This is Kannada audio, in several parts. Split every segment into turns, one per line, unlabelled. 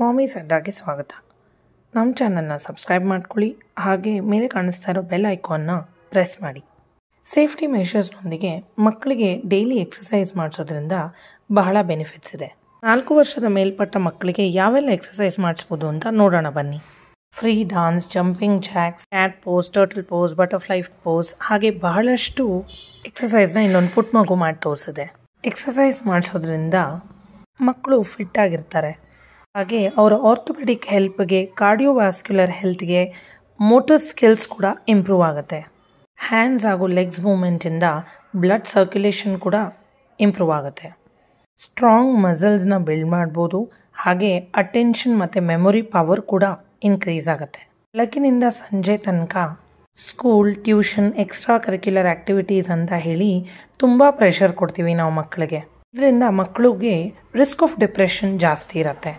ಮಾಮೀಸ್ ಅಡ್ಡಾಗೆ ಸ್ವಾಗತ. ನಮ್ಮ ಚಾನಲ್ನ ಸಬ್ಸ್ಕ್ರೈಬ್ ಮಾಡ್ಕೊಳ್ಳಿ, ಹಾಗೆ ಮೇಲೆ ಕಾಣಿಸ್ತಾ ಇರೋ ಬೆಲ್ ಐಕಾನ್ನ ಪ್ರೆಸ್ ಮಾಡಿ. ಸೇಫ್ಟಿ ಮೆಷರ್ಸ್ನೊಂದಿಗೆ ಮಕ್ಕಳಿಗೆ ಡೈಲಿ ಎಕ್ಸಸೈಸ್ ಮಾಡಿಸೋದ್ರಿಂದ ಬಹಳ ಬೆನಿಫಿಟ್ಸ್ ಇದೆ. 4 ವರ್ಷದ ಮೇಲ್ಪಟ್ಟ ಮಕ್ಕಳಿಗೆ ಯಾವೆಲ್ಲ ಎಕ್ಸಸೈಸ್ ಮಾಡಿಸ್ಬೋದು ಅಂತ ನೋಡೋಣ ಬನ್ನಿ. Free dance, jumping Jacks, cat pose, turtle pose, butterfly pose, ಹಾಗೆ ಬಹಳಷ್ಟು ಎಕ್ಸಸೈಸ್ನ ಇಲ್ಲೊಂದು ಪುಟ್ಟ ಮಗು ಮಾಡಿ ತೋರಿಸಿದೆ. ಎಕ್ಸಸೈಸ್ ಮಾಡಿಸೋದ್ರಿಂದ ಮಕ್ಕಳು ಫಿಟ್ ಆಗಿರ್ತಾರೆ. ಹಾಗೆ ಅವರ ಆರ್ಥೋಪೆಡಿಕ್ ಹೆಲ್ಪ್ಗೆ, ಕಾರ್ಡಿಯೋವ್ಯಾಸ್ಕ್ಯುಲರ್ ಹೆಲ್ತ್ಗೆ, ಮೋಟರ್ ಸ್ಕಿಲ್ಸ್ ಕೂಡ ಇಂಪ್ರೂವ್ ಆಗುತ್ತೆ. ಹ್ಯಾಂಡ್ಸ್ ಹಾಗೂ ಲೆಗ್ಸ್ ಮೂವ್ಮೆಂಟಿಂದ ಬ್ಲಡ್ ಸರ್ಕ್ಯುಲೇಷನ್ ಕೂಡ ಇಂಪ್ರೂವ್ ಆಗುತ್ತೆ. ಸ್ಟ್ರಾಂಗ್ ಮಸಲ್ಸ್ನ ಬಿಲ್ಡ್ ಮಾಡ್ಬೋದು. ಹಾಗೆ ಅಟೆನ್ಷನ್ ಮತ್ತು ಮೆಮೊರಿ ಪವರ್ ಕೂಡ ಇನ್ಕ್ರೀಸ್ ಆಗುತ್ತೆ. ಬೆಳಗಿನಿಂದ ಸಂಜೆ ತನಕ school, tuition, extra curricular activities ಅಂತ ಹೇಳಿ ತುಂಬ ಪ್ರೆಷರ್ ಕೊಡ್ತೀವಿ ನಾವು ಮಕ್ಕಳಿಗೆ. ಇದರಿಂದ ಮಕ್ಕಳಿಗೆ ರಿಸ್ಕ್ ಆಫ್ ಡಿಪ್ರೆಷನ್ ಜಾಸ್ತಿ ಇರುತ್ತೆ.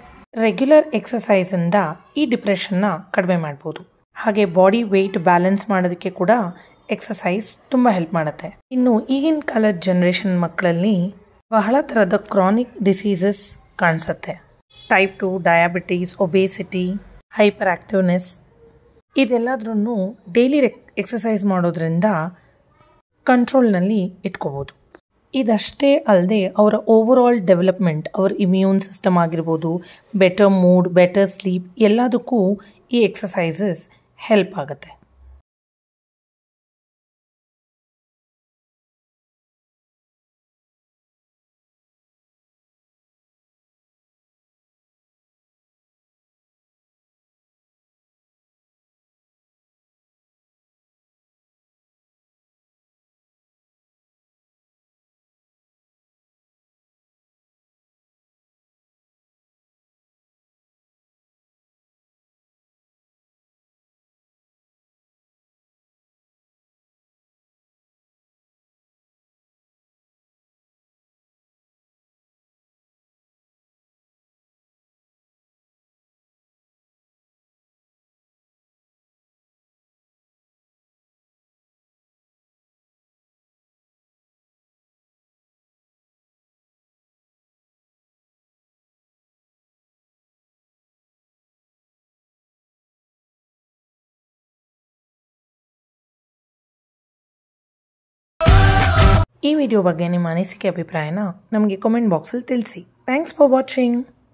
ರೆಗ್ಯುಲರ್ ಎಕ್ಸಸೈಸಿಂದ ಈ ಡಿಪ್ರೆಷನ್ನ ಕಡಿಮೆ ಮಾಡ್ಬೋದು. ಹಾಗೆ ಬಾಡಿ ವೆಯ್ಟ್ ಬ್ಯಾಲೆನ್ಸ್ ಮಾಡೋದಕ್ಕೆ ಕೂಡ ಎಕ್ಸಸೈಸ್ ತುಂಬ ಹೆಲ್ಪ್ ಮಾಡುತ್ತೆ. ಇನ್ನು ಈಗಿನ ಕಾಲದ ಜನ್ರೇಷನ್ ಮಕ್ಕಳಲ್ಲಿ ಬಹಳ ಥರದ ಕ್ರಾನಿಕ್ ಡಿಸೀಸಸ್ ಕಾಣಿಸುತ್ತೆ. Type 2 diabetes, obesity, hyper activeness, ಇದೆಲ್ಲದ್ರೂ ಡೈಲಿ ಎಕ್ಸಸೈಸ್ ಮಾಡೋದ್ರಿಂದ ಕಂಟ್ರೋಲ್ನಲ್ಲಿ ಇಟ್ಕೋಬೋದು. ಇದಷ್ಟೇ ಅಲ್ಲದೆ ಅವರ ಓವರ್ ಆಲ್ ಡೆವಲಪ್ಮೆಂಟ್, ಅವರ ಇಮ್ಯೂನ್ ಸಿಸ್ಟಮ್ ಆಗಿರ್ಬೋದು, ಬೆಟರ್ ಮೂಡ್, ಬೆಟರ್ ಸ್ಲೀಪ್, ಎಲ್ಲದಕ್ಕೂ ಈ ಎಕ್ಸಸೈಸಸ್ ಹೆಲ್ಪ್ ಆಗುತ್ತೆ. ಈ ವಿಡಿಯೋ ಬಗ್ಗೆ ನಿಮ್ಮ ಅನಿಸಿಕೆ, ಅಭಿಪ್ರಾಯನ ನಮಗೆ ಕಾಮೆಂಟ್ ಬಾಕ್ಸಲ್ಲಿ ತಿಳಿಸಿ. Thanks for watching.